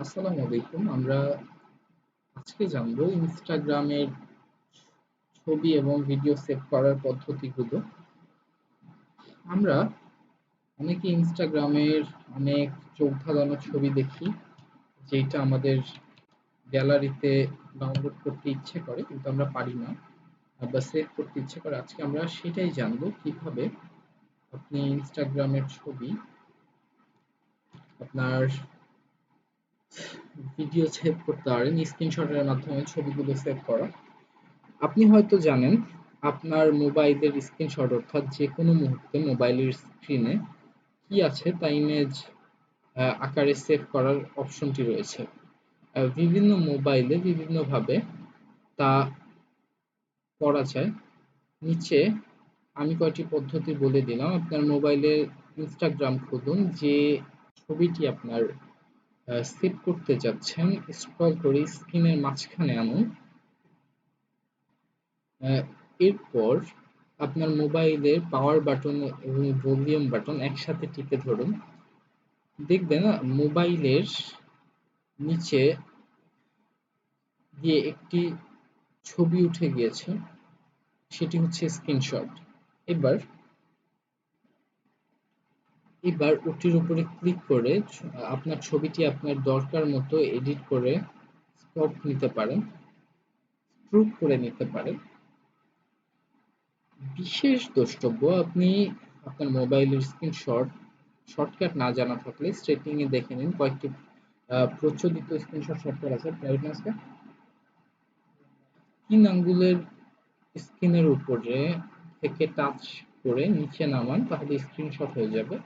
আসসালামু আলাইকুম। আমরা আজকে জানবো ইনস্টাগ্রামের ছবি এবং ভিডিও সেভ করার পদ্ধতিগুলো। আমরা অনেকে ইনস্টাগ্রামের অনেক চোখ ধাঁধানো ছবি দেখি, যেটা আমাদের গ্যালারিতে ডাউনলোড করতে ইচ্ছে করে কিন্তু আমরা পারি না, বা সেভ করতে ইচ্ছে করে। আজকে আমরা সেটাই জানবো কিভাবে আপনি ইনস্টাগ্রামের ছবি আপনার ভিডিও সেভ করতে পারেন, স্ক্রিনশটের মাধ্যমে ছবিগুলো সেভ করা। আপনি হয়তো জানেন আপনার মোবাইলের স্ক্রিনশট অর্থাৎ যে কোনো মুহূর্তে মোবাইলের স্ক্রিনে কি আছে তা ইমেজ আকারে সেভ করার অপশনটি রয়েছে। বিভিন্ন মোবাইলে বিভিন্নভাবে তা করা যায়। নিচে আমি কয়েকটি পদ্ধতি বলে দিলাম। আপনার মোবাইলে ইনস্টাগ্রাম খুলুন, যে ছবিটি আপনার সেভ করতে যাচ্ছেন স্ক্রল করে স্ক্রিনের মাঝখানে আনুন। এরপর আপনার মোবাইলের পাওয়ার বাটন এবং ভলিউম বাটন একসাথে টিপে ধরুন। দেখবেন মোবাইলের নিচে দিয়ে একটি ছবি উঠে গিয়েছে, সেটি হচ্ছে স্ক্রিনশট। এবার এবার ওটির উপরে ক্লিক করে আপনার ছবিটি আপনার দরকার মতো এডিট করে ক্রপ নিতে পারেন, স্ট্রোক করে নিতে পারেন। বিশেষ দ্রষ্টব্য, আপনি আপনার মোবাইলের স্ক্রিনশট শর্টকাট না জানা থাকলে সেটিং এ দেখে নিন। কয়েকটি প্রচলিত স্ক্রিনশট শর্টকাট আছে। ব্রাইটনেসটা 3 আঙ্গুলের স্ক্রিনের উপরে থেকে টাচ করে নিচে নামান, তাহলে স্ক্রিনশট হয়ে যাবে।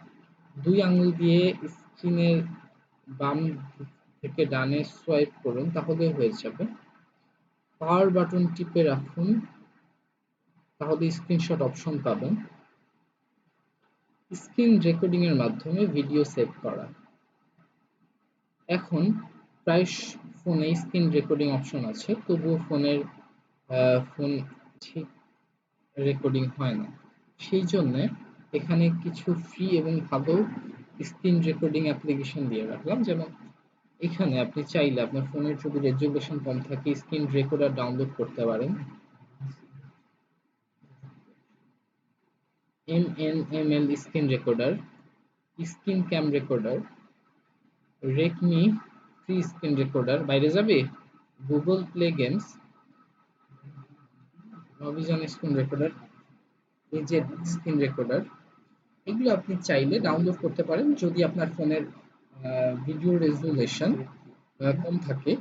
2 আঙ্গুল দিয়ে স্ক্রিনের বাম থেকে ডানে সোয়াইপ করুন, তাহলে হয়ে যাবে। পাওয়ার বাটন টিপে রাখুন, তাহলে স্ক্রিনশট অপশন পাবেন। স্ক্রিন রেকর্ডিং এর মাধ্যমে ভিডিও সেভ করা। এখন প্রায় ফোনে স্ক্রিন রেকর্ডিং অপশন আছে, তবুও ফোন ঠিক রেকর্ডিং হয় না। সেই জন্য এখানে কিছু ফ্রি এবং ভালো স্ক্রিন রেকর্ডিং অ্যাপ্লিকেশন দিয়ে রাখলাম। যেমন এখানে আপনি চাইলে আপনার ফোনের যদি রেজুলেশন কম থাকে স্ক্রিন রেকর্ডার ডাউনলোড করতে পারেন। MNML screen recorder, screen cam recorder, রেকমি ফ্রি স্ক্রিন রেকর্ডার, বাইরে যাবে, গুগল প্লে গেমস, অভিযান স্ক্রিন রেকর্ডার, এজেড স্ক্রিন রেকর্ডার। এগুলো আপনি চাইলে ডাউনলোড করতে পারেন যদি আপনার ফোনের ভিডিও রেজুলেশন কম থাকে।